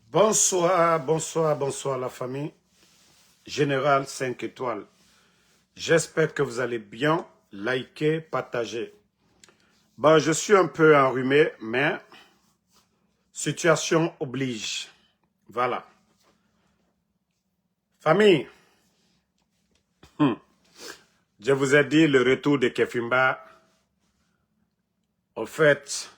Bonsoir, bonsoir, bonsoir la famille. Général 5 étoiles. J'espère que vous allez bien. Likez, partagez. Bon, je suis un peu enrhumé, mais situation oblige. Voilà. Famille, je vous ai dit le retour de Kefimba. Au fait,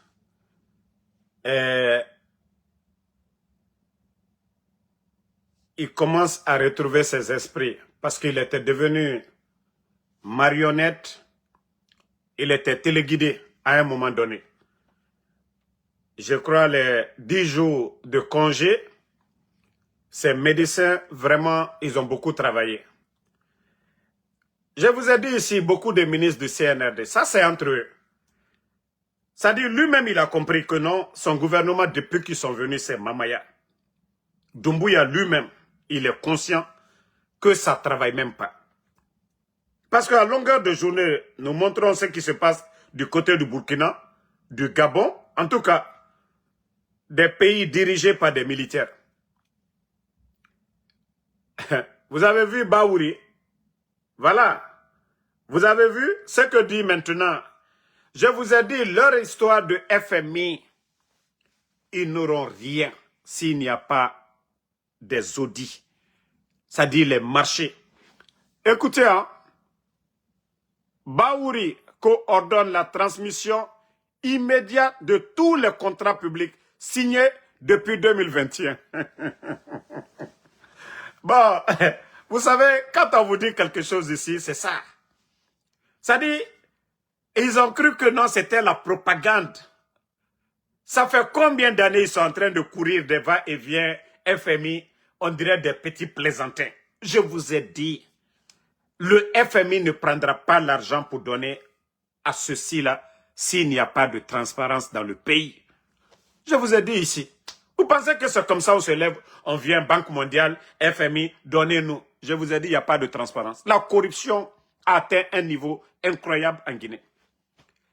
il commence à retrouver ses esprits parce qu'il était devenu marionnette. Il était téléguidé à un moment donné. Je crois les 10 jours de congé, ces médecins, vraiment, ils ont beaucoup travaillé. Je vous ai dit ici, beaucoup de ministres du CNRD, ça c'est entre eux. C'est-à-dire, lui-même, il a compris que non, son gouvernement, depuis qu'ils sont venus, c'est Mamaya. Doumbouya lui-même, il est conscient que ça ne travaille même pas. Parce qu'à longueur de journée, nous montrons ce qui se passe du côté du Burkina, du Gabon, en tout cas, des pays dirigés par des militaires. Vous avez vu Baouri? Voilà. Vous avez vu ce que dit maintenant. Je vous ai dit, leur histoire de FMI, ils n'auront rien s'il n'y a pas des audits. C'est-à-dire les marchés. Écoutez, hein, Baouri coordonne la transmission immédiate de tous les contrats publics signés depuis 2021. Bon, vous savez, quand on vous dit quelque chose ici, c'est ça. C'est-à-dire, ils ont cru que non, c'était la propagande. Ça fait combien d'années ils sont en train de courir des va-et-vient FMI, on dirait des petits plaisantins. Je vous ai dit, le FMI ne prendra pas l'argent pour donner à ceci-là s'il n'y a pas de transparence dans le pays. Je vous ai dit ici. Vous pensez que c'est comme ça on se lève, on vient Banque mondiale, FMI, donnez-nous. Je vous ai dit, il n'y a pas de transparence. La corruption a atteint un niveau incroyable en Guinée.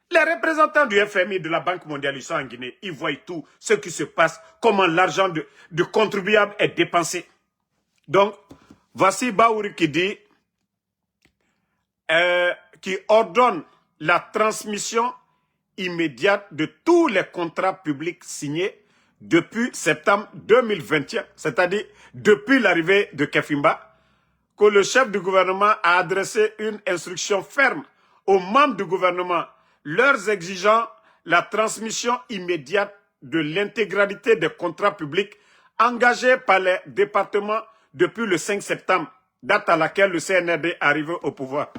Les représentants du FMI, de la Banque mondiale, ils sont en Guinée. Ils voient tout ce qui se passe, comment l'argent de contribuables est dépensé. Donc, voici Baouri qui dit, qui ordonne la transmission immédiate de tous les contrats publics signés depuis septembre 2021, c'est-à-dire depuis l'arrivée de Kefimba, que le chef du gouvernement a adressé une instruction ferme aux membres du gouvernement, leur exigeant la transmission immédiate de l'intégralité des contrats publics engagés par les départements depuis le 5 septembre, date à laquelle le CNRD est arrivé au pouvoir.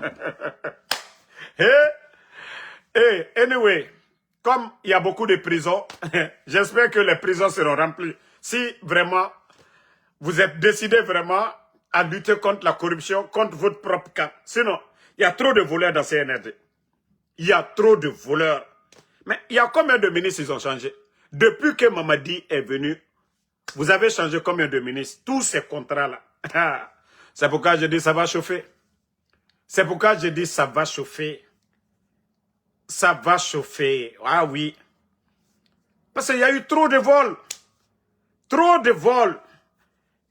Anyway, comme il y a beaucoup de prisons, j'espère que les prisons seront remplies. Si vraiment, vous êtes décidé vraiment à lutter contre la corruption, contre votre propre camp. Sinon, il y a trop de voleurs dans CNRD. Il y a trop de voleurs. Mais il y a combien de ministres ils ont changé? Depuis que Mamadi est venu, vous avez changé combien de ministres? Tous ces contrats-là. C'est pourquoi je dis ça va chauffer. C'est pourquoi je dis ça va chauffer. Ça va chauffer. Ah oui. Parce qu'il y a eu trop de vols. Trop de vols.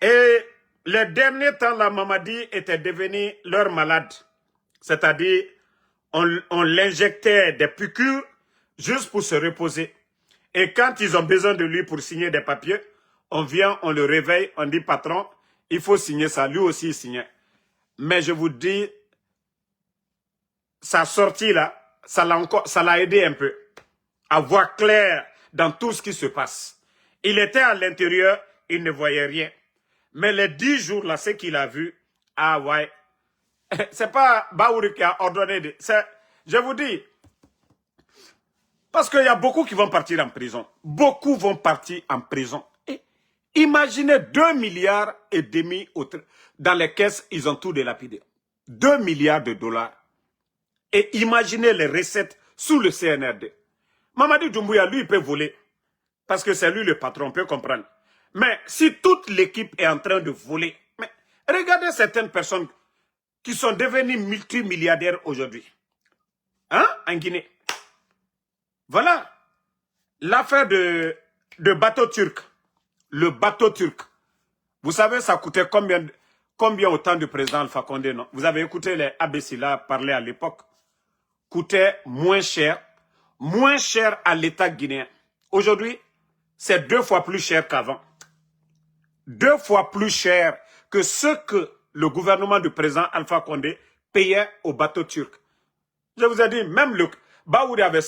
Et les derniers temps, la Mamadi était devenu leur malade. C'est-à-dire, on l'injectait des piqûres juste pour se reposer. Et quand ils ont besoin de lui pour signer des papiers, on vient, on le réveille, on dit, patron, il faut signer ça. Lui aussi, il signait. Mais je vous dis, sa sortie là, ça l'a aidé un peu à voir clair dans tout ce qui se passe. Il était à l'intérieur, il ne voyait rien. Mais les 10 jours là, ce qu'il a vu, ah ouais, c'est pas Baouri qui a ordonné, je vous dis, parce qu'il y a beaucoup qui vont partir en prison. Beaucoup vont partir en prison. Et imaginez 2,5 milliards dans les caisses, ils ont tout délapidé. 2 milliards de dollars. Et imaginez les recettes sous le CNRD. Mamadi Doumbouya, lui, il peut voler. Parce que c'est lui le patron, on peut comprendre. Mais si toute l'équipe est en train de voler, mais regardez certaines personnes qui sont devenues multimilliardaires aujourd'hui. Hein, en Guinée. Voilà. L'affaire de bateau turc. Le bateau turc. Vous savez, ça coûtait combien au temps du président Alpha Condé, non? Vous avez écouté les Abessila parler à l'époque. Coûtait moins cher à l'État guinéen. Aujourd'hui, c'est 2 fois plus cher qu'avant. 2 fois plus cher que ce que le gouvernement du président Alpha Condé payait au bateau turc. Je vous ai dit, même le Baouri avait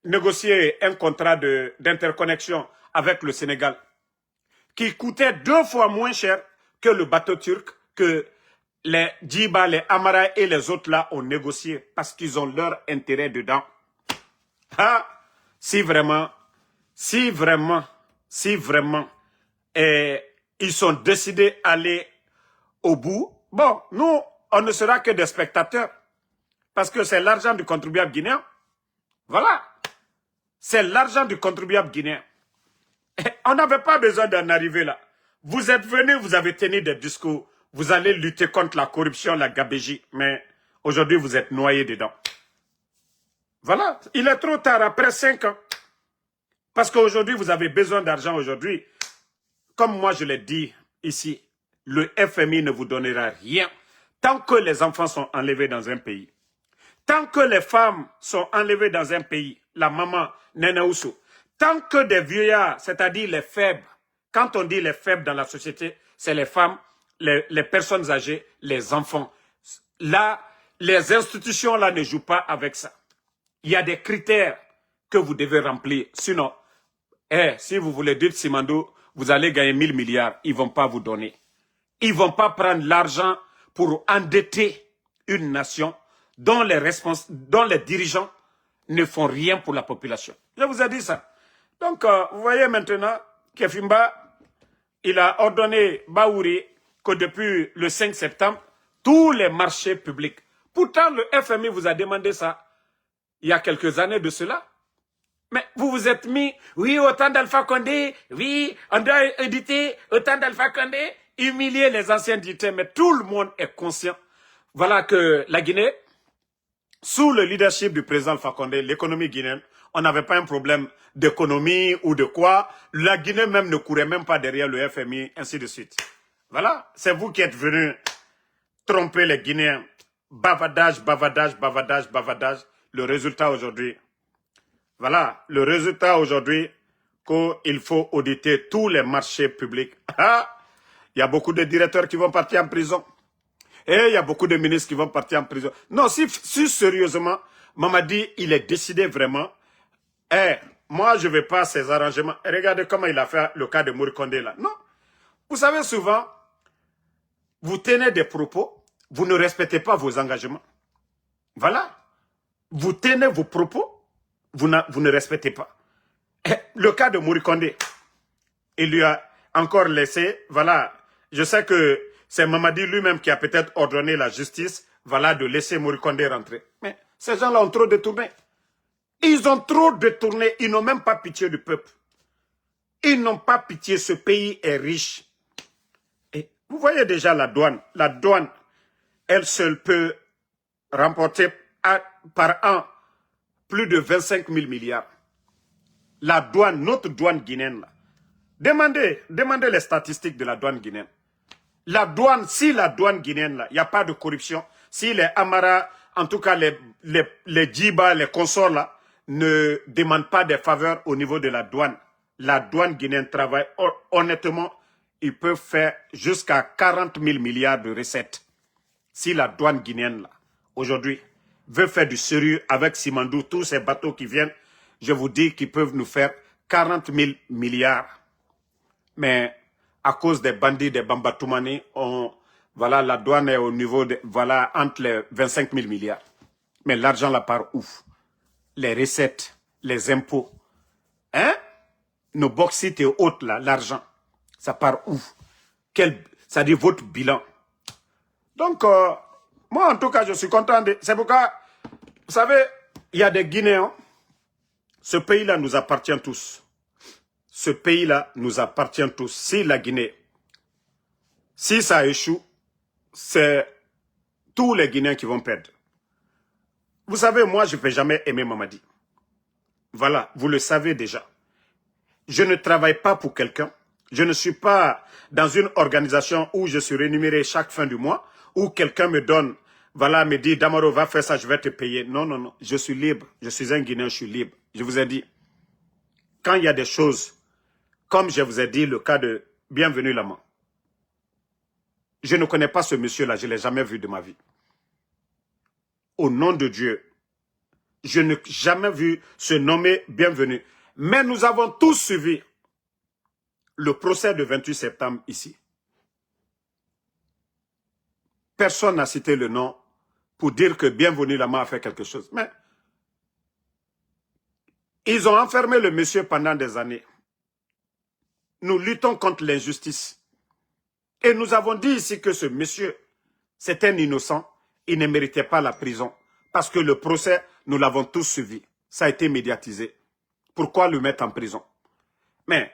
négocié un contrat d'interconnexion avec le Sénégal qui coûtait 2 fois moins cher que le bateau turc que les Djiba, les Amara et les autres là ont négocié parce qu'ils ont leur intérêt dedans. Ah, si vraiment, ils sont décidés d'aller au bout, bon, nous, on ne sera que des spectateurs parce que c'est l'argent du contribuable guinéen. Voilà, c'est l'argent du contribuable guinéen. Et on n'avait pas besoin d'en arriver là. Vous êtes venus, vous avez tenu des discours, vous allez lutter contre la corruption, la gabégie, mais aujourd'hui vous êtes noyés dedans. Voilà, il est trop tard, après 5 ans. Parce qu'aujourd'hui, vous avez besoin d'argent aujourd'hui. Comme moi je l'ai dit ici, le FMI ne vous donnera rien tant que les enfants sont enlevés dans un pays. Tant que les femmes sont enlevées dans un pays, la maman, Nena Ousso, tant que des vieillards, c'est-à-dire les faibles, quand on dit les faibles dans la société, c'est les femmes, les personnes âgées, les enfants. Là, les institutions là ne jouent pas avec ça. Il y a des critères que vous devez remplir. Sinon, si vous voulez dire Simandou, vous allez gagner 1000 milliards, ils ne vont pas vous donner. Ils ne vont pas prendre l'argent pour endetter une nation dont les dirigeants ne font rien pour la population. Je vous ai dit ça. Donc, vous voyez maintenant, Kefimba, il a ordonné Baouri que depuis le 5 septembre, tous les marchés publics. Pourtant, le FMI vous a demandé ça il y a quelques années de cela. Mais vous vous êtes mis, oui, autant d'Alpha Condé, oui, on doit éditer autant d'Alpha Condé, humilier les anciens dictateurs, mais tout le monde est conscient. Voilà que la Guinée, sous le leadership du président Alpha Condé, l'économie guinéenne, on n'avait pas un problème d'économie ou de quoi. La Guinée même ne courait même pas derrière le FMI, ainsi de suite. Voilà, c'est vous qui êtes venus tromper les Guinéens. Bavardage, bavardage, bavardage, bavardage. Le résultat aujourd'hui. Voilà, le résultat aujourd'hui, qu'il faut auditer tous les marchés publics. Il y a beaucoup de directeurs qui vont partir en prison. Et il y a beaucoup de ministres qui vont partir en prison. Non, si sérieusement, Mamadi, il est décidé vraiment. Moi, je ne veux pas ces arrangements. Regardez comment il a fait le cas de Mourikonde là. Non. Vous savez, souvent, vous tenez des propos, vous ne respectez pas vos engagements. Voilà. Vous tenez vos propos, vous ne respectez pas. Le cas de Mourikonde, il lui a encore laissé, voilà, je sais que c'est Mamadi lui-même qui a peut-être ordonné la justice, voilà, de laisser Mourikonde rentrer. Mais ces gens-là ont trop détourné. Ils ont trop détourné, ils n'ont même pas pitié du peuple. Ils n'ont pas pitié, ce pays est riche. Et vous voyez déjà la douane. La douane, elle seule peut remporter par an plus de 25 000 milliards. La douane, notre douane guinéenne, là. Demandez les statistiques de la douane guinéenne. La douane, si la douane guinéenne, là, il n'y a pas de corruption, si les Amara, en tout cas les Djiba, les consorts, là, ne demandent pas des faveurs au niveau de la douane guinéenne travaille honnêtement, ils peuvent faire jusqu'à 40 000 milliards de recettes. Si la douane guinéenne, là, aujourd'hui, veut faire du sérieux avec Simandou, tous ces bateaux qui viennent, je vous dis qu'ils peuvent nous faire 40 000 milliards. Mais à cause des bandits, des Bambatoumani, voilà, la douane est au niveau de, voilà, entre les 25 000 milliards. Mais l'argent là part où? Les recettes, les impôts. Hein? Nos bauxites et autres là, l'argent, ça part où? Ça dit votre bilan. Donc, moi en tout cas, je suis content. C'est pourquoi, vous savez, il y a des Guinéens. Ce pays-là nous appartient tous. Ce pays-là nous appartient tous. Si la Guinée, si ça échoue, c'est tous les Guinéens qui vont perdre. Vous savez, moi, je ne peux jamais aimer Mamadi. Voilà, vous le savez déjà. Je ne travaille pas pour quelqu'un. Je ne suis pas dans une organisation où je suis rémunéré chaque fin du mois, où quelqu'un me donne, voilà, me dit, Damaro, va faire ça, je vais te payer. Non, non, non, je suis libre. Je suis un Guinéen, je suis libre. Je vous ai dit, quand il y a des choses, comme je vous ai dit, le cas de Bienvenue Lama, je ne connais pas ce monsieur-là, je ne l'ai jamais vu de ma vie. Au nom de Dieu, je n'ai jamais vu se nommer Bienvenue. Mais nous avons tous suivi le procès de 28 septembre ici. Personne n'a cité le nom pour dire que Bienvenue Lama a fait quelque chose. Mais ils ont enfermé le monsieur pendant des années. Nous luttons contre l'injustice. Et nous avons dit ici que ce monsieur, c'est un innocent. Il ne méritait pas la prison. Parce que le procès, nous l'avons tous suivi. Ça a été médiatisé. Pourquoi le mettre en prison? Mais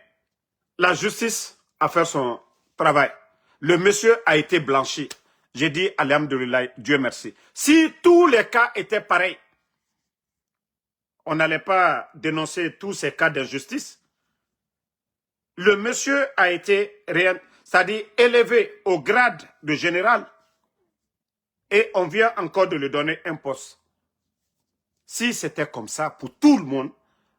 la justice a fait son travail. Le monsieur a été blanchi. J'ai dit, alhamdoulilah, Dieu merci. Si tous les cas étaient pareils, on n'allait pas dénoncer tous ces cas d'injustice. Le monsieur a été, c'est-à-dire élevé au grade de général. Et on vient encore de lui donner un poste. Si c'était comme ça pour tout le monde,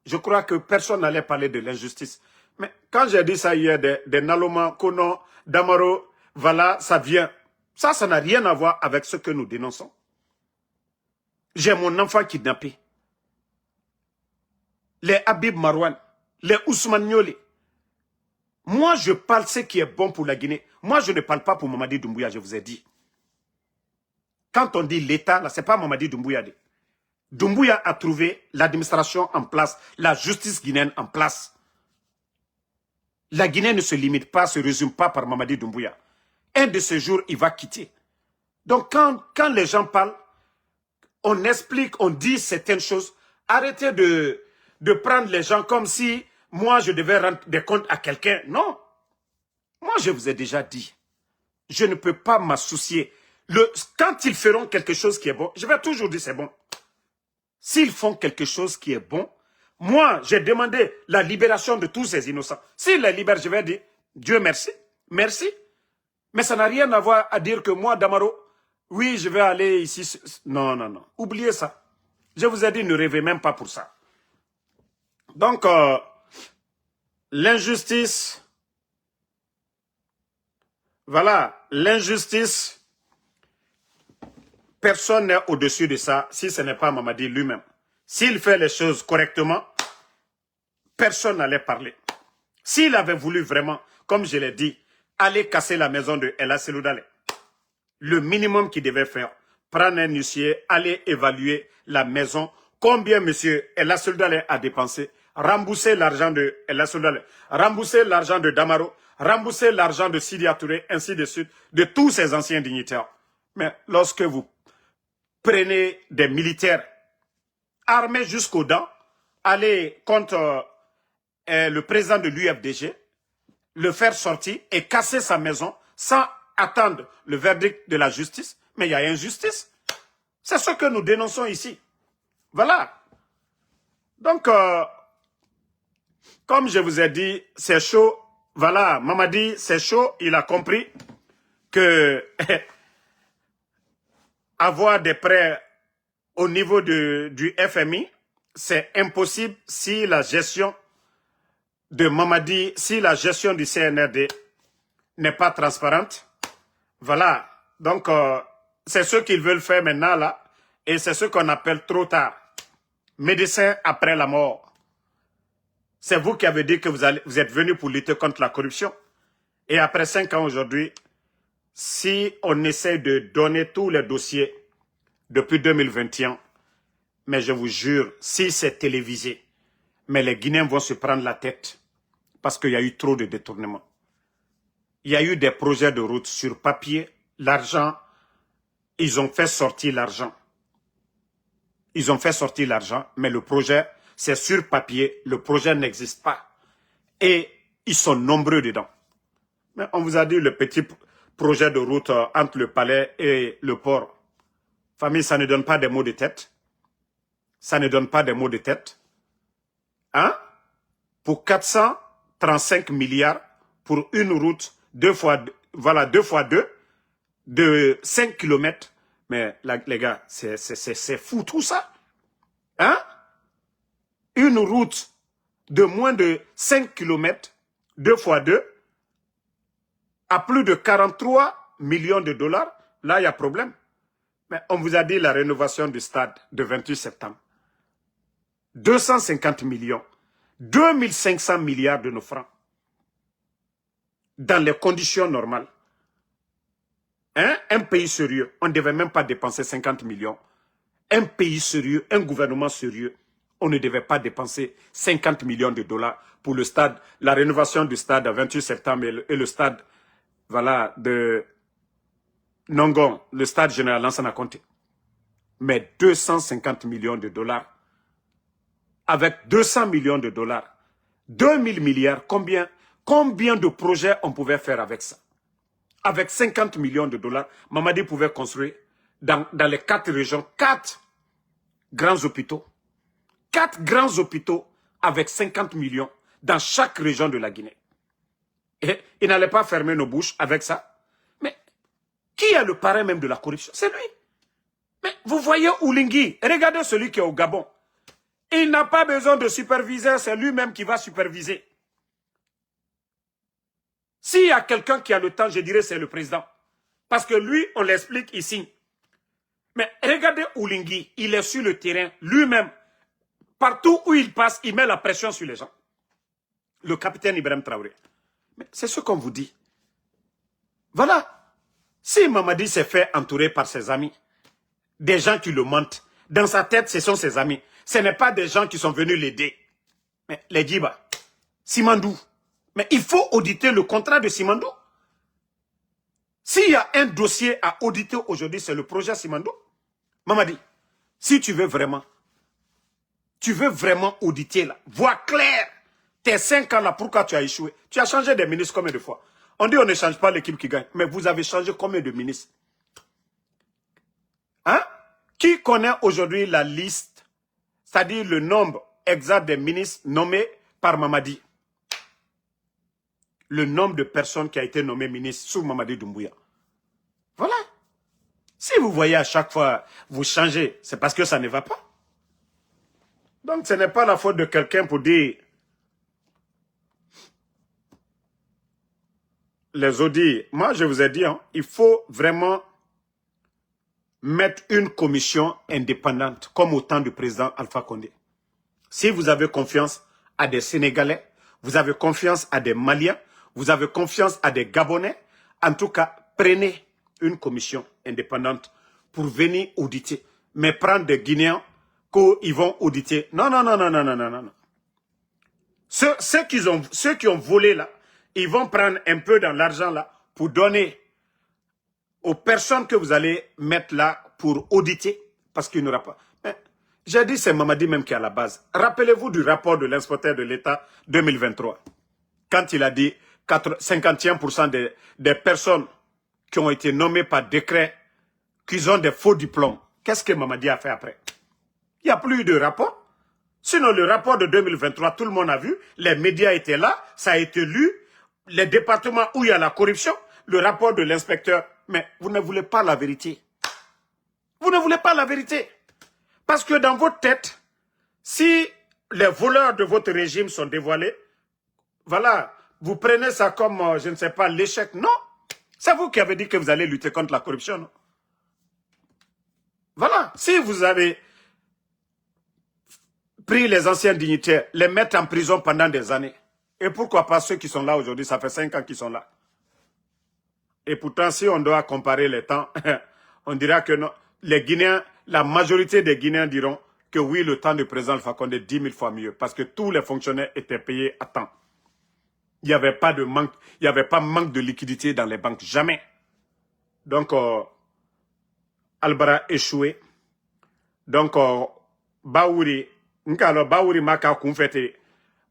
je crois que personne n'allait parler de l'injustice. Mais quand j'ai dit ça hier, des Naloma, Kono, Damaro, voilà, ça vient. Ça n'a rien à voir avec ce que nous dénonçons. J'ai mon enfant kidnappé. Les Habib Marouane, les Ousmane Niolé. Moi, je parle ce qui est bon pour la Guinée. Moi, je ne parle pas pour Mamadi Doumbouya, je vous ai dit. Quand on dit l'État, là, ce n'est pas Mamadi Doumbouya. Doumbouya a trouvé l'administration en place, la justice guinéenne en place. La Guinée ne se limite pas, se résume pas par Mamadi Doumbouya. Un de ces jours, il va quitter. Donc, quand les gens parlent, on explique, on dit certaines choses. Arrêtez de prendre les gens comme si moi, je devais rendre des comptes à quelqu'un. Non. Moi, je vous ai déjà dit, je ne peux pas m'associer. Quand ils feront quelque chose qui est bon, je vais toujours dire c'est bon. S'ils font quelque chose qui est bon, moi, j'ai demandé la libération de tous ces innocents. S'ils les libèrent, je vais dire, Dieu merci, merci. Mais ça n'a rien à voir à dire que moi, Damaro, oui, je vais aller ici. Non, non, non. Oubliez ça. Je vous ai dit, ne rêvez même pas pour ça. Donc, l'injustice, voilà, l'injustice, personne n'est au-dessus de ça si ce n'est pas Mamadi lui-même. S'il fait les choses correctement, personne n'allait parler. S'il avait voulu vraiment, comme je l'ai dit, aller casser la maison de Ella Seloudale, le minimum qu'il devait faire, prendre un huissier, aller évaluer la maison, combien M. Ella Seloudale a dépensé, rembourser l'argent de Ella Seloudale, rembourser l'argent de Damaro, rembourser l'argent de Sidi Touré, ainsi de suite, de tous ces anciens dignitaires. Mais lorsque vous prenez des militaires armés jusqu'aux dents, aller contre le président de l'UFDG, le faire sortir et casser sa maison sans attendre le verdict de la justice. Mais il y a injustice. C'est ce que nous dénonçons ici. Voilà. Donc, comme je vous ai dit, c'est chaud. Voilà, Mamadi, c'est chaud. Il a compris que avoir des prêts au niveau du FMI, c'est impossible si la gestion de Mamadi, si la gestion du CNRD n'est pas transparente. Voilà. Donc, c'est ce qu'ils veulent faire maintenant, là. Et c'est ce qu'on appelle trop tard. Médecin après la mort. C'est vous qui avez dit que vous êtes venu pour lutter contre la corruption. Et après 5 ans aujourd'hui, si on essaie de donner tous les dossiers depuis 2021, mais je vous jure, si c'est télévisé, mais les Guinéens vont se prendre la tête parce qu'il y a eu trop de détournements. Il y a eu des projets de route sur papier, l'argent, ils ont fait sortir l'argent. Ils ont fait sortir l'argent, mais le projet, c'est sur papier, le projet n'existe pas. Et ils sont nombreux dedans. Mais on vous a dit le petit projet de route entre le palais et le port. Famille, ça ne donne pas des mots de tête. Ça ne donne pas des mots de tête. Hein? Pour 435 milliards pour une route, voilà, 2 fois 2, de 5 km. Mais les gars, c'est fou tout ça. Hein? Une route de moins de 5 km, 2 fois 2, à plus de 43 millions de dollars, là, il y a problème. Mais on vous a dit la rénovation du stade de 28 septembre. 250 millions, 2500 milliards de nos francs. Dans les conditions normales. Hein? Un pays sérieux, on ne devait même pas dépenser 50 millions. Un pays sérieux, un gouvernement sérieux, on ne devait pas dépenser 50 millions de dollars pour le stade, la rénovation du stade à 28 septembre et le stade, voilà, de Nongon, le stade général Lansana Conté. Mais 250 millions de dollars, avec 200 millions de dollars, 2000 milliards, combien de projets on pouvait faire avec ça? Avec 50 millions de dollars, Mamadi pouvait construire dans les 4 régions, 4 grands hôpitaux. 4 grands hôpitaux avec 50 millions dans chaque région de la Guinée. Et il n'allait pas fermer nos bouches avec ça. Mais qui est le parrain même de la corruption? C'est lui. Mais vous voyez Oulingui, regardez celui qui est au Gabon. Il n'a pas besoin de superviseur, c'est lui-même qui va superviser. S'il y a quelqu'un qui a le temps, je dirais c'est le président. Parce que lui, on l'explique ici. Mais regardez Oulingui, il est sur le terrain, lui-même. Partout où il passe, il met la pression sur les gens. Le capitaine Ibrahim Traoré. Mais c'est ce qu'on vous dit. Voilà. Si Mamadi s'est fait entourer par ses amis, des gens qui le mentent, dans sa tête, ce sont ses amis. Ce n'est pas des gens qui sont venus l'aider. Mais les Djiba, Simandou, mais il faut auditer le contrat de Simandou. S'il y a un dossier à auditer aujourd'hui, c'est le projet Simandou. Mamadi, si tu veux vraiment auditer là, voir clair, tes 5 ans là, pourquoi tu as échoué? Tu as changé de ministre combien de fois? On dit on ne change pas l'équipe qui gagne, mais vous avez changé combien de ministres? Hein? Qui connaît aujourd'hui la liste, c'est-à-dire le nombre exact des ministres nommés par Mamadi? Le nombre de personnes qui a été nommé ministre sous Mamadi Doumbouya. Voilà. Si vous voyez à chaque fois, vous changez, c'est parce que ça ne va pas. Donc ce n'est pas la faute de quelqu'un pour dire les audits. Moi, je vous ai dit, hein, il faut vraiment mettre une commission indépendante, comme au temps du président Alpha Condé. Si vous avez confiance à des Sénégalais, vous avez confiance à des Maliens, vous avez confiance à des Gabonais, en tout cas, prenez une commission indépendante pour venir auditer. Mais prendre des Guinéens qu'ils vont auditer. Non, non, non, non, non, non, non, non. Ceux qui ont volé là, ils vont prendre un peu dans l'argent là pour donner aux personnes que vous allez mettre là pour auditer, parce qu'il n'y aura pas. J'ai dit c'est Mamadi même qui est à la base. Rappelez-vous du rapport de l'inspecteur de l'État 2023, quand il a dit 51% des personnes qui ont été nommées par décret, qu'ils ont des faux diplômes. Qu'est-ce que Mamadi a fait après? Il n'y a plus de rapport. Sinon, le rapport de 2023, tout le monde a vu, les médias étaient là, ça a été lu, les départements où il y a la corruption, le rapport de l'inspecteur. Mais vous ne voulez pas la vérité. Vous ne voulez pas la vérité. Parce que dans votre tête, si les voleurs de votre régime sont dévoilés, voilà, vous prenez ça comme, je ne sais pas, l'échec. Non, c'est vous qui avez dit que vous allez lutter contre la corruption. Non? Voilà, si vous avez pris les anciens dignitaires, les mettre en prison pendant des années, et pourquoi pas ceux qui sont là aujourd'hui, ça fait 5 ans qu'ils sont là. Et pourtant, si on doit comparer les temps, on dira que non. Les Guinéens, la majorité des Guinéens diront que oui, le temps du président Alpha Condé est 10 000 fois mieux, parce que tous les fonctionnaires étaient payés à temps. Il n'y avait pas de manque, il n'y avait pas manque de liquidité dans les banques, jamais. Donc, Albara échoué. Donc, Baouri, Baouri Maka Koumfete,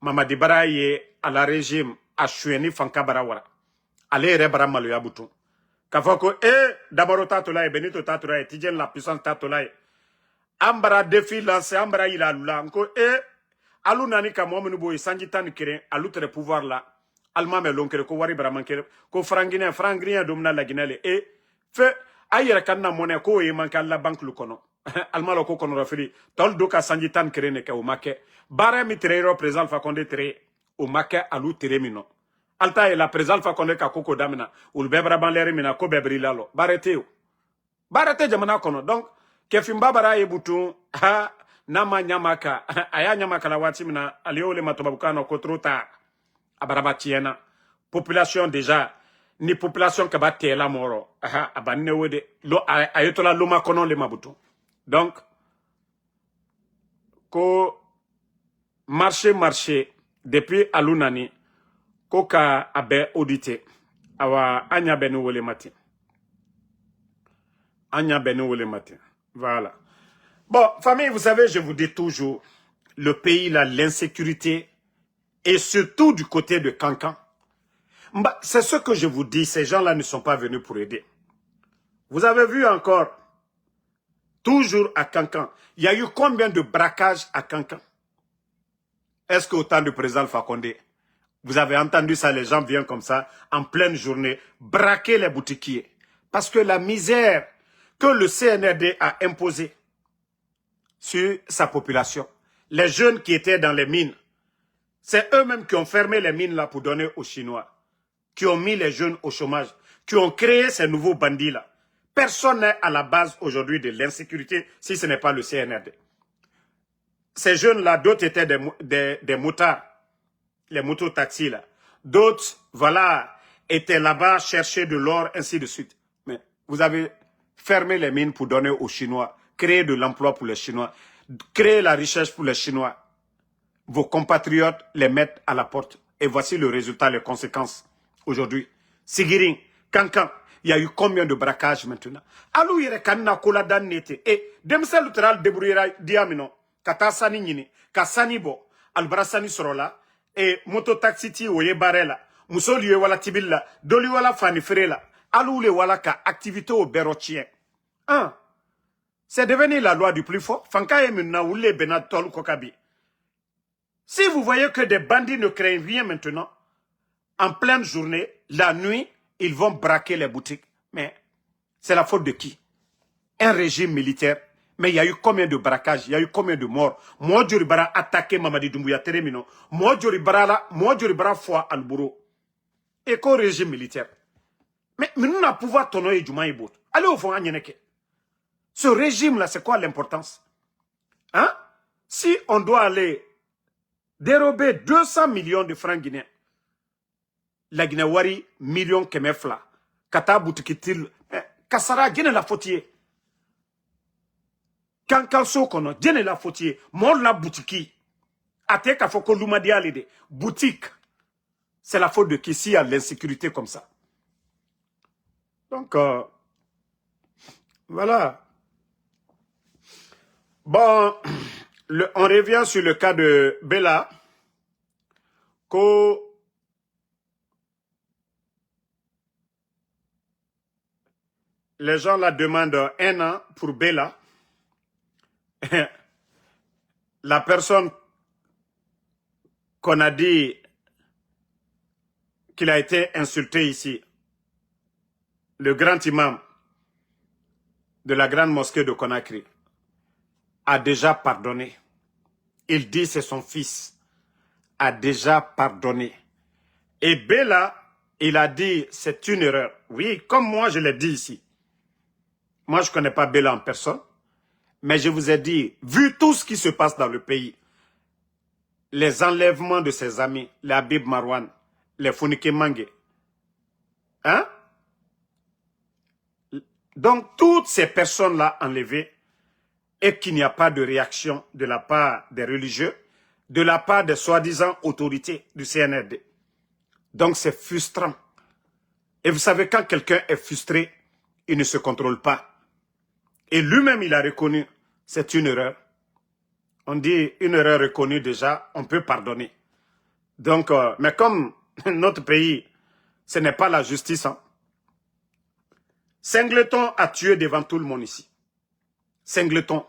Mamadi Bara est à la régime à Choueni Fanka Barawara. Allez, Rebara Maloya Bouton. Kafoko, d'abord Tatola, Benito Tatola, Tidjen la puissance Tatola. Ambara défi lancé, Ambara il a lula. Alou nani ka momenubo, Sanjitan Kirin, alou le pouvoir là. Allemand me lonkere ko wari bara mankere ko frangine domna la Guinée et fe ayere kanna monnaie ko e manka la banque lu kono Allemand ko kono rafili tol do ka sanjitan krene ke o make bara mi trero président Alpha Condé tre o make alu teremino alta e la président Alpha Condé ka koko damina ul bebra ban leri mina ko bebri lalo bareteo barete jamana kono donc ke fimba bara e butu ha nama nyamaka aya nyamaka la wati mina aliole matobabukano ko trop tard abaraba tiena population déjà ni population ka batte la moro aha abanne wode lo ayetola loma kono le mabutu donc ko marché depuis alunani ko ka abe audité awa anya benu wole mati voilà. Bon, famille, vous savez, je vous dis toujours, le pays, là, l'insécurité, et surtout du côté de Kankan. C'est ce que je vous dis, ces gens-là ne sont pas venus pour aider. Vous avez vu encore, toujours à Kankan, il y a eu combien de braquages à Kankan? Est-ce qu'au temps du président Alpha Condé, vous avez entendu ça, les gens viennent comme ça, en pleine journée, braquer les boutiquiers? Parce que la misère que le CNRD a imposée sur sa population, les jeunes qui étaient dans les mines, c'est eux-mêmes qui ont fermé les mines là pour donner aux Chinois, qui ont mis les jeunes au chômage, qui ont créé ces nouveaux bandits-là. Personne n'est à la base aujourd'hui de l'insécurité si ce n'est pas le CNRD. Ces jeunes-là, d'autres étaient des motards, les mototaxis là. D'autres, voilà, étaient là-bas chercher de l'or, ainsi de suite. Mais vous avez fermé les mines pour donner aux Chinois, créer de l'emploi pour les Chinois, créer la richesse pour les Chinois. Vos compatriotes les mettent à la porte. Et voici le résultat, les conséquences. Aujourd'hui, Sigiring, Kankan, il y a eu combien de braquages maintenant? Alou yere kanna kola dan nete. Et demsel lutral débrouillera diamino. Kata sani nyini. Ka sani bo. Albara sani sorola. Et mototaxi ti oye barela. Muso liye wala tibilla. Doli wala fani frela. Alou le wala ka activité au berotien. Hein? C'est devenu la loi du plus fort. Fanka ye minna oule benatol kokabi. Si vous voyez que des bandits ne craignent rien maintenant, en pleine journée, la nuit, ils vont braquer les boutiques. Mais c'est la faute de qui? Un régime militaire. Mais il y a eu combien de braquages? Il y a eu combien de morts? Moi, Djoribara attaqué Mamadi Doumbouya Teremino. Moi, Djoribara foi Albouro. Et qu'au régime militaire. Mais nous n'avons pouvoir tonner du maïbout. Allez au fond, Agnéneke. Ce régime-là, c'est quoi l'importance? Hein? Si on doit aller dérober 200 millions de francs guinéens, la Guinée wari million kemefla, kata boutikitil, kasara gene la fautier. Kankalso kono, gene la fautier, mol la boutiki. Ate ka foko lumadi alide, boutique. C'est la faute de qui s'il y a l'insécurité comme ça. Donc, voilà. Bon, on revient sur le cas de Bella. Les gens la demandent 1 an pour Bella. La personne qu'on a dit qu'il a été insulté ici, le grand imam de la grande mosquée de Conakry, a déjà pardonné. Il dit c'est son fils, a déjà pardonné. Et Bella, il a dit c'est une erreur. Oui, comme moi je l'ai dit ici. Moi je ne connais pas Bella en personne, mais je vous ai dit, vu tout ce qui se passe dans le pays, les enlèvements de ses amis, les Habib Marwan, les Founike Mange, hein? Donc toutes ces personnes-là enlevées, et qu'il n'y a pas de réaction de la part des religieux, de la part des soi-disant autorités du CNRD. Donc c'est frustrant. Et vous savez, quand quelqu'un est frustré, il ne se contrôle pas. Et lui-même, il a reconnu, c'est une erreur. On dit une erreur reconnue déjà, on peut pardonner. Donc, mais comme notre pays, ce n'est pas la justice. Hein. Singleton a tué devant tout le monde ici. Singleton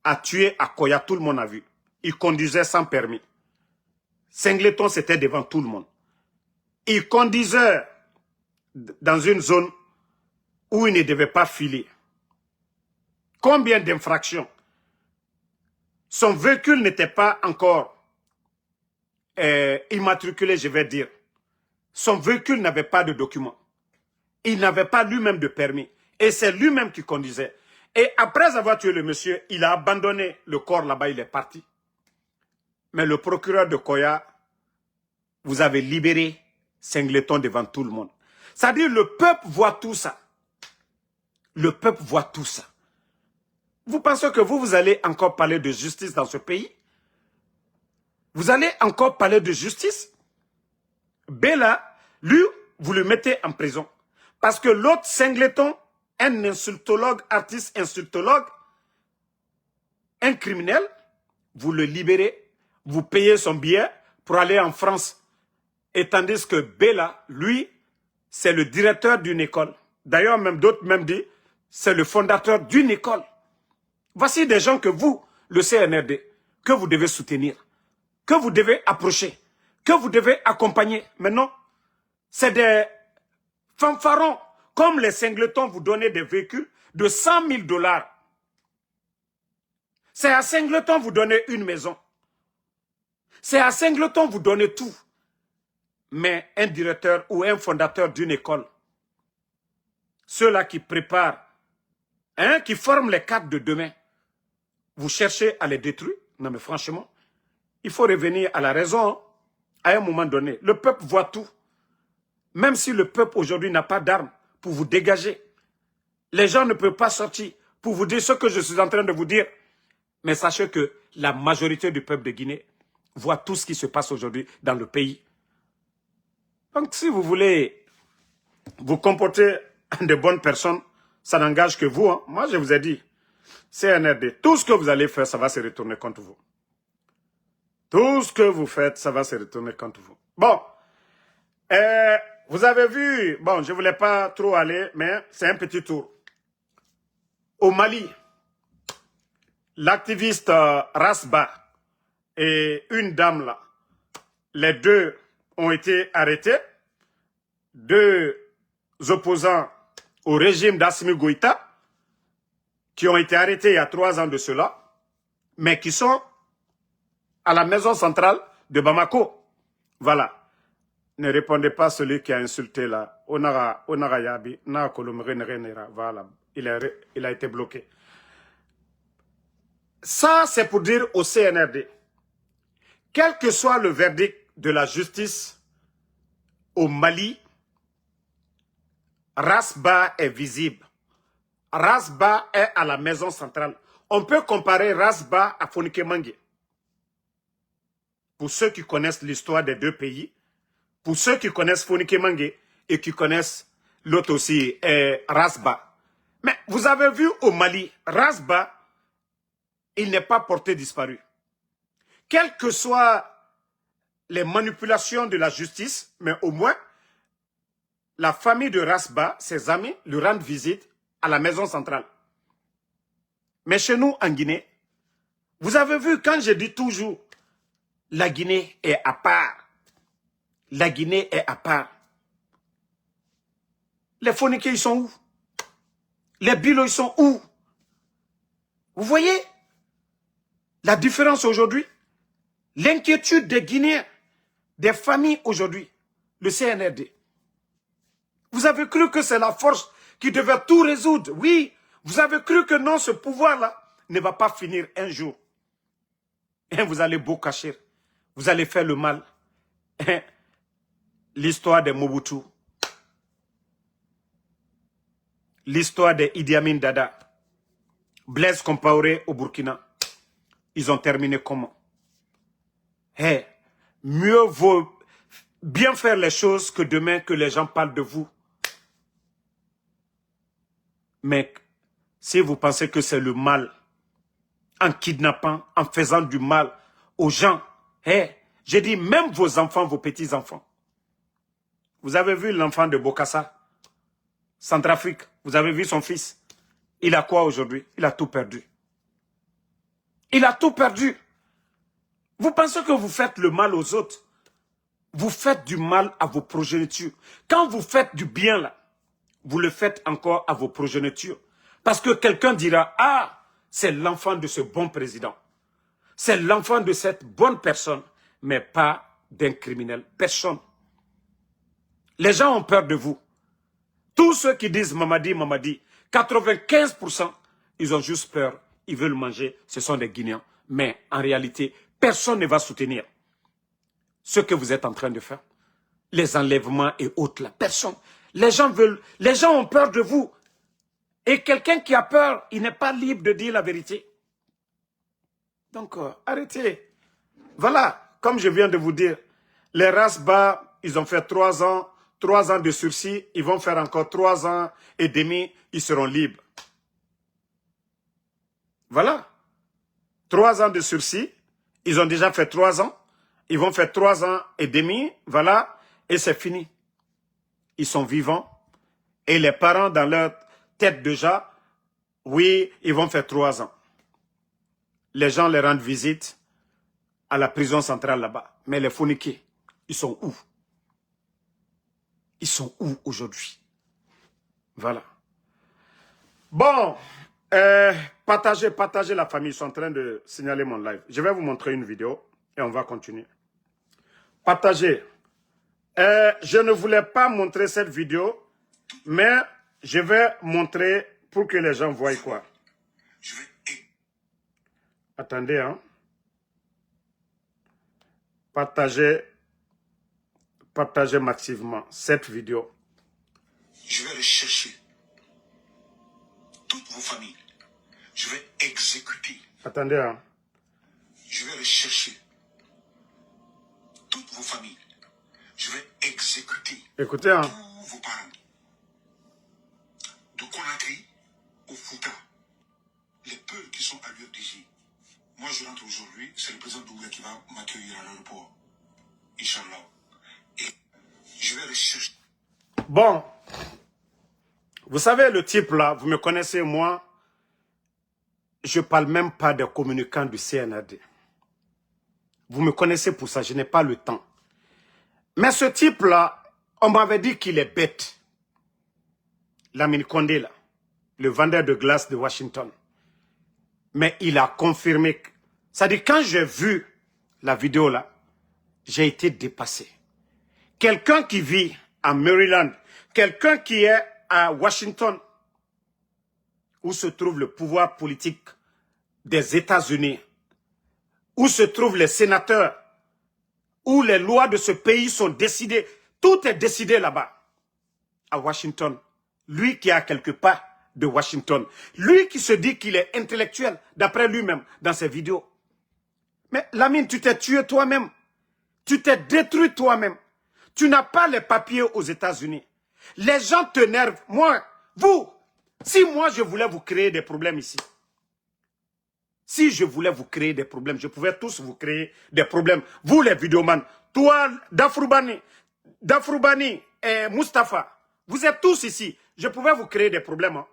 a tué à Koya, tout le monde a vu. Il conduisait sans permis. Singleton, c'était devant tout le monde. Il conduisait dans une zone où il ne devait pas filer. Combien d'infractions? Son véhicule n'était pas encore immatriculé, je vais dire. Son véhicule n'avait pas de document. Il n'avait pas lui-même de permis. Et c'est lui-même qui conduisait. Et après avoir tué le monsieur, il a abandonné le corps là-bas, il est parti. Mais le procureur de Koya, vous avez libéré Singleton devant tout le monde. C'est-à-dire le peuple voit tout ça. Le peuple voit tout ça. Vous pensez que vous allez encore parler de justice dans ce pays? Vous allez encore parler de justice? Bella, lui, vous le mettez en prison. Parce que l'autre Singleton, un insultologue, artiste insultologue, un criminel, vous le libérez, vous payez son billet pour aller en France. Et tandis que Bella, lui, c'est le directeur d'une école. D'ailleurs, même d'autres même disent, c'est le fondateur d'une école. Voici des gens que vous, le CNRD, que vous devez soutenir, que vous devez approcher, que vous devez accompagner. Maintenant, c'est des fanfarons. Comme les Singletons vous donnent des véhicules de 100 000 $. C'est à Singleton vous donnez une maison. C'est à Singleton vous donnez tout. Mais un directeur ou un fondateur d'une école, ceux-là qui préparent, qui forment les cadres de demain, vous cherchez à les détruire? Non mais franchement, il faut revenir à la raison à un moment donné. Le peuple voit tout. Même si le peuple aujourd'hui n'a pas d'armes pour vous dégager, les gens ne peuvent pas sortir pour vous dire ce que je suis en train de vous dire. Mais sachez que la majorité du peuple de Guinée voit tout ce qui se passe aujourd'hui dans le pays. Donc si vous voulez vous comporter de bonnes personnes, ça n'engage que vous. Hein. Moi je vous ai dit, CNRD, tout ce que vous allez faire, ça va se retourner contre vous. Tout ce que vous faites, ça va se retourner contre vous. Bon, vous avez vu, bon, je ne voulais pas trop aller, mais c'est un petit tour. Au Mali, l'activiste Rasba et une dame là, les deux ont été arrêtés. Deux opposants au régime d'Assimi Goïta, qui ont été arrêtés il y a 3 ans de cela, mais qui sont à la maison centrale de Bamako. Voilà. Ne répondez pas à celui qui a insulté là. Voilà. Il a été bloqué. Ça, c'est pour dire au CNRD, quel que soit le verdict de la justice au Mali, Rasba est visible. Rasba est à la maison centrale. On peut comparer Rasba à Fonike Mangue. Pour ceux qui connaissent l'histoire des deux pays, pour ceux qui connaissent Fonike Mangue et qui connaissent l'autre aussi, Rasba. Mais vous avez vu au Mali, Rasba, il n'est pas porté disparu. Quelles que soient les manipulations de la justice, mais au moins, la famille de Rasba, ses amis, lui rendent visite à la maison centrale. Mais chez nous, en Guinée, vous avez vu, quand je dis toujours, la Guinée est à part. La Guinée est à part. Les Foniqués, ils sont où? Les Bilo, ils sont où? Vous voyez la différence aujourd'hui? L'inquiétude des Guinéens, des familles aujourd'hui, le CNRD. Vous avez cru que c'est la force qui devait tout résoudre. Oui, vous avez cru que non, ce pouvoir-là ne va pas finir un jour. Et vous allez beau cacher. Vous allez faire le mal. L'histoire de Mobutu. L'histoire de Idi Amin Dada. Blaise Compaoré au Burkina. Ils ont terminé comment? Mieux vaut bien faire les choses que demain que les gens parlent de vous. Mais si vous pensez que c'est le mal, en kidnappant, en faisant du mal aux gens, j'ai dit même vos enfants, vos petits-enfants. Vous avez vu l'enfant de Bokassa, Centrafrique, vous avez vu son fils. Il a quoi aujourd'hui? Il a tout perdu. Il a tout perdu. Vous pensez que vous faites le mal aux autres, vous faites du mal à vos progénitures. Quand vous faites du bien, là, vous le faites encore à vos progénitures. Parce que quelqu'un dira, ah, c'est l'enfant de ce bon président. C'est l'enfant de cette bonne personne, mais pas d'un criminel. Personne. Les gens ont peur de vous. Tous ceux qui disent Mamadi, Mamadi, 95%, ils ont juste peur. Ils veulent manger. Ce sont des Guinéens. Mais en réalité, personne ne va soutenir ce que vous êtes en train de faire. Les enlèvements et autres là. Personne. Les gens ont peur de vous. Et quelqu'un qui a peur, il n'est pas libre de dire la vérité. Donc, arrêtez. Voilà, comme je viens de vous dire, les Rasbah, ils ont fait 3 ans de sursis, ils vont faire encore 3 ans et demi, ils seront libres. Voilà. 3 ans de sursis, ils ont déjà fait 3 ans, ils vont faire 3 ans et demi, voilà, et c'est fini. Ils sont vivants, et les parents dans leur tête déjà, oui, ils vont faire 3 ans. Les gens les rendent visite à la prison centrale là-bas. Mais les Founiqués, ils sont où? Ils sont où aujourd'hui? Voilà. Bon, partagez la famille. Ils sont en train de signaler mon live. Je vais vous montrer une vidéo et on va continuer. Partagez. Je ne voulais pas montrer cette vidéo, mais je vais montrer pour que les gens voient quoi. Attendez, hein. Partagez massivement cette vidéo. Je vais aller chercher toutes vos familles. Je vais exécuter. Attendez, hein. Je vais aller chercher toutes vos familles. Je vais exécuter. Écoutez, hein. Tous vos parents. De Conakry au Fouta. Les peurs qui sont à l'heure d'ici. Moi, je rentre aujourd'hui. C'est le président Doumbouya qui va m'accueillir à l'aéroport. Inch'Allah. Et je vais aller chercher. Bon. Vous savez, le type là, vous me connaissez, moi, je ne parle même pas des communicants du CNRD. Vous me connaissez pour ça, je n'ai pas le temps. Mais ce type là, on m'avait dit qu'il est bête. Lamine Condé là, le vendeur de glace de Washington. Mais il a confirmé. C'est-à-dire, quand j'ai vu la vidéo là, j'ai été dépassé. Quelqu'un qui vit à Maryland, quelqu'un qui est à Washington, où se trouve le pouvoir politique des États-Unis, où se trouvent les sénateurs, où les lois de ce pays sont décidées, tout est décidé là-bas, à Washington. Lui qui a quelque part de Washington, lui qui se dit qu'il est intellectuel, d'après lui-même, dans ses vidéos. Mais Lamine, tu t'es tué toi-même. Tu t'es détruit toi-même. Tu n'as pas les papiers aux États-Unis. Les gens t'énervent. Moi, vous, si moi je voulais vous créer des problèmes ici, si je voulais vous créer des problèmes, je pouvais tous vous créer des problèmes. Vous les vidéomans, toi, Dafroubani et Mustapha, vous êtes tous ici. Je pouvais vous créer des problèmes. Hein.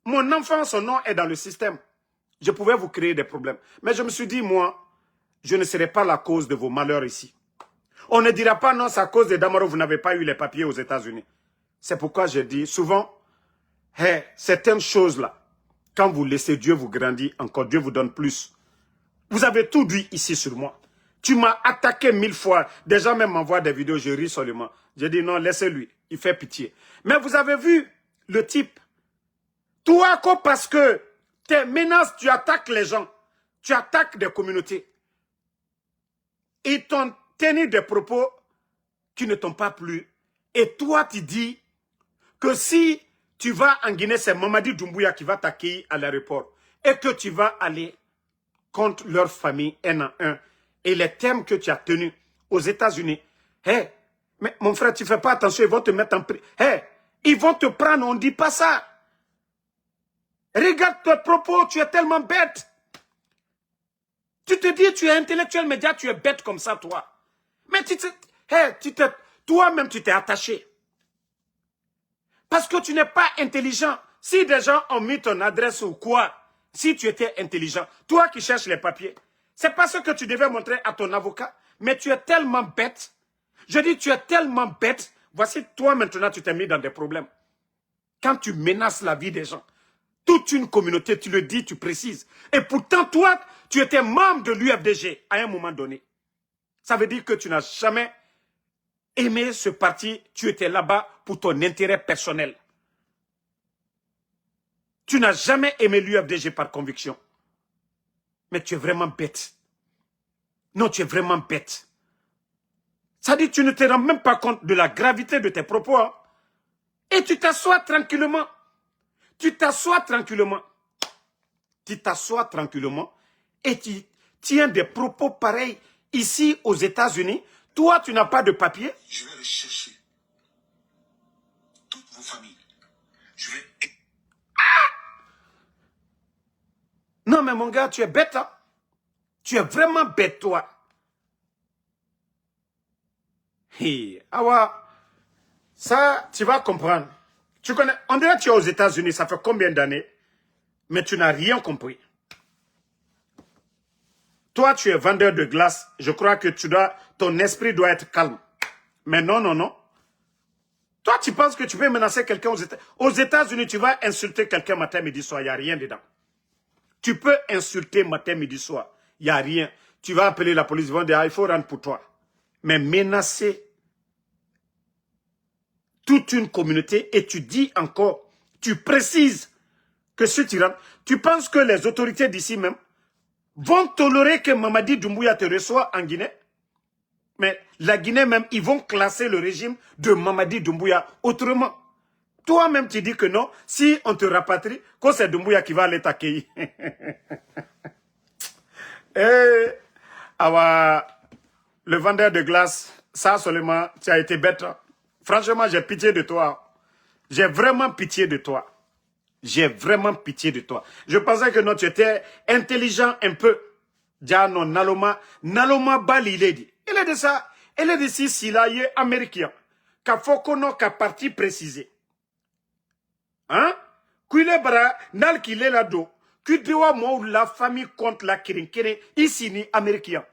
Mon enfant, son nom est dans le système. Je pouvais vous créer des problèmes. Mais je me suis dit, moi, je ne serai pas la cause de vos malheurs ici. On ne dira pas, non, c'est à cause de Damaro, vous n'avez pas eu les papiers aux États-Unis. C'est pourquoi je dis souvent, hey, certaines choses-là, quand vous laissez Dieu vous grandir, encore Dieu vous donne plus. Vous avez tout dit ici sur moi. Tu m'as attaqué 1000 fois. Des gens même m'envoient des vidéos, je ris seulement. J'ai dit non, laissez-lui, il fait pitié. Mais vous avez vu le type. Toi, parce que tes menaces, tu attaques les gens. Tu attaques des communautés. Ils t'ont tenu des propos qui ne t'ont pas plu. Et toi, tu dis que si tu vas en Guinée, c'est Mamadi Doumbouya qui va t'accueillir à l'aéroport. Et que tu vas aller contre leur famille un à un. Et les thèmes que tu as tenus aux États-Unis. Hey, mais mon frère, tu ne fais pas attention, ils vont te mettre en prison. Hey, ils vont te prendre, on ne dit pas ça. Regarde tes propos, tu es tellement bête. Tu te dis, tu es intellectuel, mais déjà tu es bête comme ça, toi. Mais toi-même, tu t'es attaché. Parce que tu n'es pas intelligent. Si des gens ont mis ton adresse ou quoi, si tu étais intelligent, toi qui cherches les papiers, c'est pas ce que tu devais montrer à ton avocat, mais tu es tellement bête. Je dis, tu es tellement bête. Voici, toi maintenant, tu t'es mis dans des problèmes. Quand tu menaces la vie des gens, toute une communauté, tu le dis, tu précises. Et pourtant, toi, tu étais membre de l'UFDG à un moment donné. Ça veut dire que tu n'as jamais aimé ce parti. Tu étais là-bas pour ton intérêt personnel. Tu n'as jamais aimé l'UFDG par conviction. Mais tu es vraiment bête. Non, tu es vraiment bête. Ça dit, tu ne te rends même pas compte de la gravité de tes propos. Hein? Et tu t'assois tranquillement. Tu t'assois tranquillement. Tu t'assois tranquillement et tu tiens des propos pareils ici aux États-Unis. Toi, tu n'as pas de papier. Je vais aller chercher toutes vos familles. Je vais... Non, mais mon gars, tu es bête. Hein? Tu es vraiment bête, toi. Hey, Awa, ça, tu vas comprendre. Tu connais, on dirait que tu es aux États-Unis, ça fait combien d'années? Mais tu n'as rien compris. Toi, tu es vendeur de glace. Je crois que ton esprit doit être calme. Mais non, non, non. Toi, tu penses que tu peux menacer quelqu'un aux États-Unis. Aux États-Unis, tu vas insulter quelqu'un matin, midi, soir. Il n'y a rien dedans. Tu peux insulter matin, midi, soir. Il n'y a rien. Tu vas appeler la police. Ils vont dire, ah, il faut rendre pour toi. Mais menacer toute une communauté et tu dis encore, tu précises que si tu rentres, tu penses que les autorités d'ici même vont tolérer que Mamadi Doumbouya te reçoive en Guinée? Mais la Guinée même, ils vont classer le régime de Mamadi Doumbouya autrement. Toi-même, tu dis que non, si on te rapatrie, que c'est Doumbouya qui va aller t'accueillir. Eh, le vendeur de glace, ça seulement, tu as été bête. Franchement, j'ai pitié de toi. J'ai vraiment pitié de toi. J'ai vraiment pitié de toi. Je pensais que non, tu étais intelligent un peu. Déjà, non, Naloma Bali, il est dit. Il est de ça. Il est de si là, il est américain. Qu'a faut qu'on ait parti précisé. Hein? Qu'il est bras, nal qu'il est là-dedans. Qu'il doit moi la famille contre la kirinkere, ici ni américain.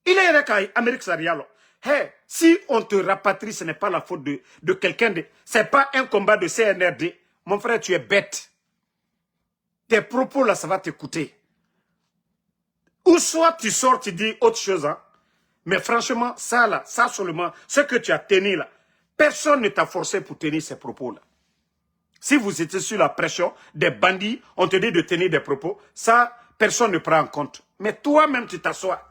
Il est là Amérique sarialo. Hey, si on te rapatrie, ce n'est pas la faute de quelqu'un. Ce n'est pas un combat de CNRD. Mon frère, tu es bête. Tes propos là, ça va t'écouter. Ou soit tu sors, tu dis autre chose. Hein? Mais franchement, ça là, ça seulement, ce que tu as tenu là, personne ne t'a forcé pour tenir ces propos là. Si vous étiez sous la pression des bandits, on te dit de tenir des propos, ça, personne ne prend en compte. Mais toi-même, tu t'assois.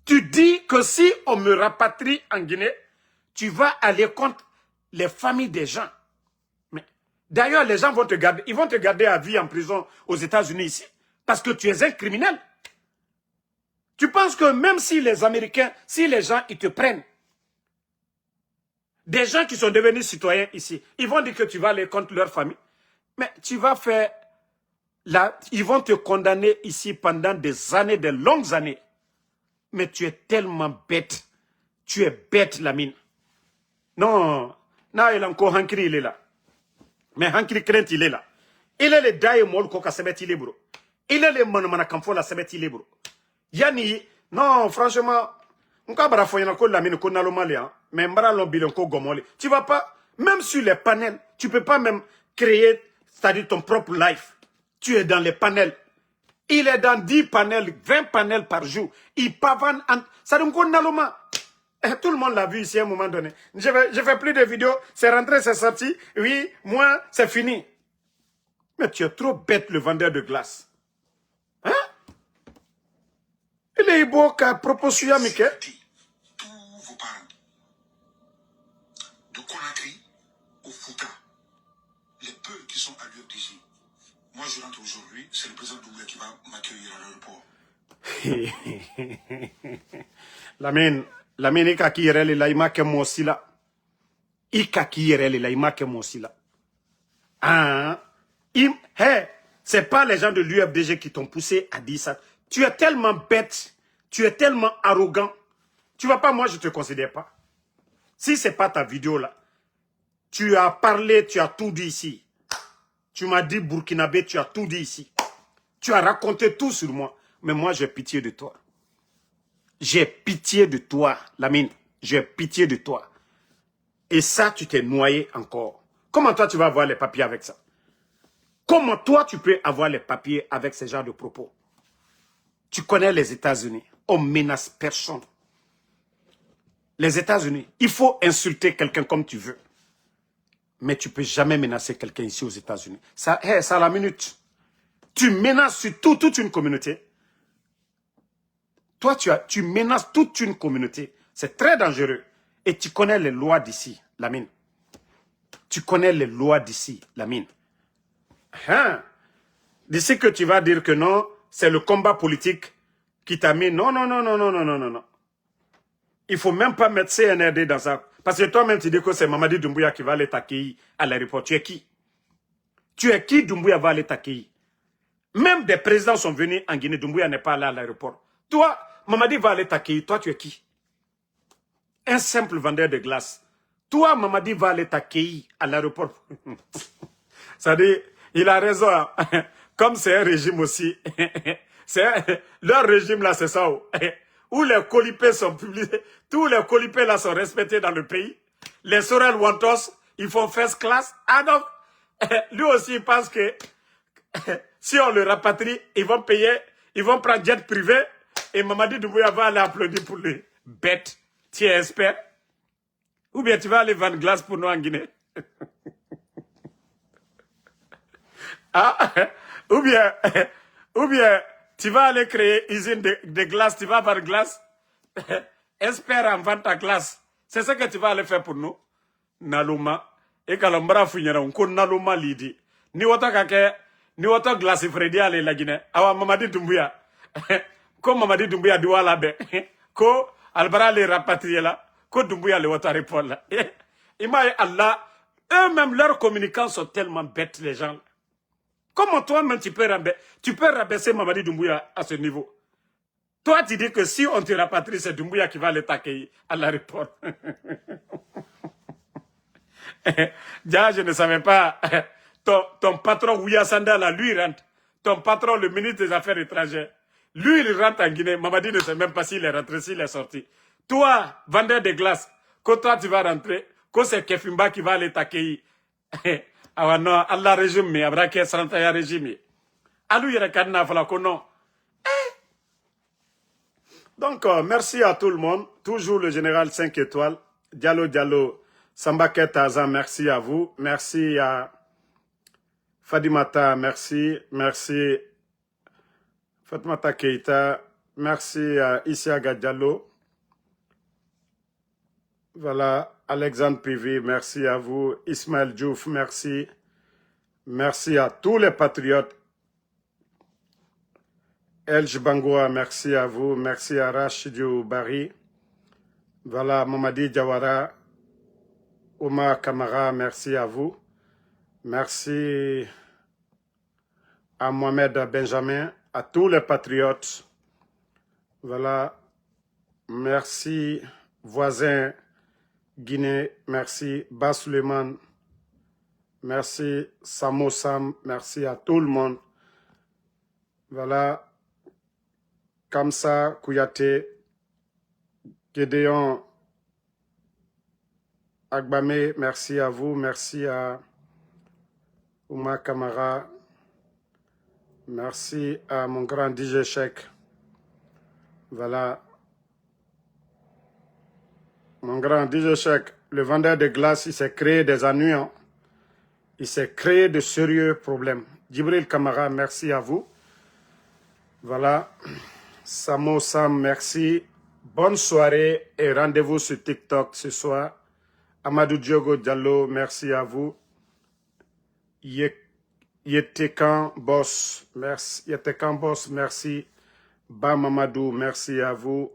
Tu dis que si on me rapatrie en Guinée, tu vas aller contre les familles des gens. Mais d'ailleurs, les gens vont te garder, ils vont te garder à vie en prison aux États-Unis ici, parce que tu es un criminel. Tu penses que même si les Américains, si les gens, ils te prennent, des gens qui sont devenus citoyens ici, ils vont dire que tu vas aller contre leur famille. Mais tu vas faire, là, ils vont te condamner ici pendant des années, des longues années. Mais tu es tellement bête. Tu es bête, Lamine. Non, là, il a encore Hankri, il est là. Mais Hankri Krent, il est là. Il est le Daye Mol Koka Sebet, il est bro. Il est le Manamana Kamfo, la Sebet, il est bro. Yani, non, franchement, tu vas pas, même sur les panels, tu peux pas même créer, c'est-à-dire ton propre life. Tu es dans les panels. Il est dans 10 panels, 20 panels par jour. Il pavane. Ça donne quoi, Naloma? Tout le monde l'a vu ici à un moment donné. Je fais plus de vidéos. C'est rentré, c'est sorti. Oui, moi, c'est fini. Mais tu es trop bête, le vendeur de glace. Hein? Il est beau qu'à propos suya, Mickey. Tous vos parents, de Conakry au Fouta, les peu qui sont à l'UFDG. Moi, je rentre aujourd'hui, c'est le président Doumbouya qui va m'accueillir à l'aéroport. Lamine, ika ki yɛrɛ le la, i ma kɛ mɔgɔ si la. Ika ki yɛrɛ le la, i ma kɛ mɔgɔ si la. Ah, hey, c'est pas les gens de l'UFDG qui t'ont poussé à dire ça. Tu es tellement bête, tu es tellement arrogant. Tu vas pas, moi je te considère pas. Si c'est pas ta vidéo là, tu as parlé, tu as tout dit ici. Tu m'as dit Burkinabé, tu as tout dit ici. Tu as raconté tout sur moi. Mais moi j'ai pitié de toi. J'ai pitié de toi, Lamine. J'ai pitié de toi. Et ça, tu t'es noyé encore. Comment toi, tu vas avoir les papiers avec ça? Comment toi, tu peux avoir les papiers avec ce genre de propos? Tu connais les États-Unis. On menace personne. Les États-Unis, il faut insulter quelqu'un comme tu veux. Mais tu ne peux jamais menacer quelqu'un ici aux États-Unis. Ça, ça à la minute. Tu menaces sur toute une communauté. Toi, tu menaces toute une communauté. C'est très dangereux. Et tu connais les lois d'ici, Lamine. Tu connais les lois d'ici, Lamine. Hein? D'ici que tu vas dire que non, c'est le combat politique qui t'a mis. Non, non, non, non, non, non, non, non, non. Il ne faut même pas mettre CNRD dans ça. Parce que toi-même, tu dis que c'est Mamadi Doumbouya qui va aller t'accueillir à l'aéroport. Tu es qui? Tu es qui Doumbouya va aller t'accueillir? Même des présidents sont venus en Guinée. Doumbouya n'est pas allé à l'aéroport. Toi, Mamadi va aller t'accueillir. Toi, tu es qui? Un simple vendeur de glace. Toi, Mamadi va aller t'accueillir à l'aéroport. Ça dit, il a raison. Comme c'est un régime aussi. Leur régime là, c'est ça. Où les colipés sont publiés. Tous les colipés là sont respectés dans le pays. Les Sorel Wantos, ils font first class. Ah non, lui aussi il pense que si on le rapatrie, ils vont payer, ils vont prendre jet privé et Mamadi Doumbouya va aller applaudir pour lui. Bête, tu espères? Ou bien tu vas aller vendre glace pour nous en Guinée? Ah, ou bien tu vas aller créer usine de glace, tu vas vendre glace. Espère en vendre ta glace. C'est ce que tu vas aller faire pour nous. Naluma. Et kalambra funyera, on ko Naluma lidi. Ni wata kake, ni wata glace Freddy ale la Guinée. Awa Mamadi Doumbouya. Ko Mamadi Doumbouya diwala be. Ko albara le rapatrier là. Ko Doumbouya le wata répondre là. Ima Allah. Eux-mêmes, leurs communicants sont tellement bêtes, les gens. Comment toi-même tu peux rabaisser Mamadi Doumbouya à ce niveau? Toi, tu dis que si on te rapatrie, c'est Doumbouya qui va aller t'accueillir à l'aéroport. Déjà, je ne savais pas. Ton patron, Ouya Sanda, là, lui, il rentre. Ton patron, le ministre des Affaires étrangères, lui, il rentre en Guinée. Mamadi ne sait même pas s'il est rentré, s'il est sorti. Toi, vendeur de glace, quand toi, tu vas rentrer, quand c'est Kefimba qui va aller t'accueillir. Ah non, Allah régime, mais après qu'il y a régime. Alou, il y a un non. Donc, merci à tout le monde. Toujours le général 5 étoiles. Diallo Diallo, Sambake Taza, merci à vous. Merci à Fadimata, merci. Merci Fatmata Keita. Merci à Isiaga Diallo. Voilà, Alexandre Pivi, merci à vous. Ismaël Diouf, merci. Merci à tous les patriotes. Elj Bangoua, merci à vous. Merci à Rachidou Bari. Voilà, Mamadi Diawara. Omar Kamara, merci à vous. Merci à Mohamed Benjamin, à tous les patriotes. Voilà, merci voisins Guinée, merci Bas Suleiman, merci Samo Sam, merci à tout le monde. Voilà, Kamsa Kouyaté, Gédéon Agbame, merci à vous, merci à Ouma Kamara, merci à mon grand DJ Cheikh. Voilà, mon grand DJ Cheikh, le vendeur de glace, il s'est créé des ennuis, hein. Il s'est créé de sérieux problèmes. Djibril Kamara, merci à vous. Voilà, Samo Sam, merci. Bonne soirée et rendez-vous sur TikTok ce soir. Amadou Diogo Diallo, merci à vous. Yetekan Boss, merci. Yetekan Boss, merci. Bam Amadou, merci à vous.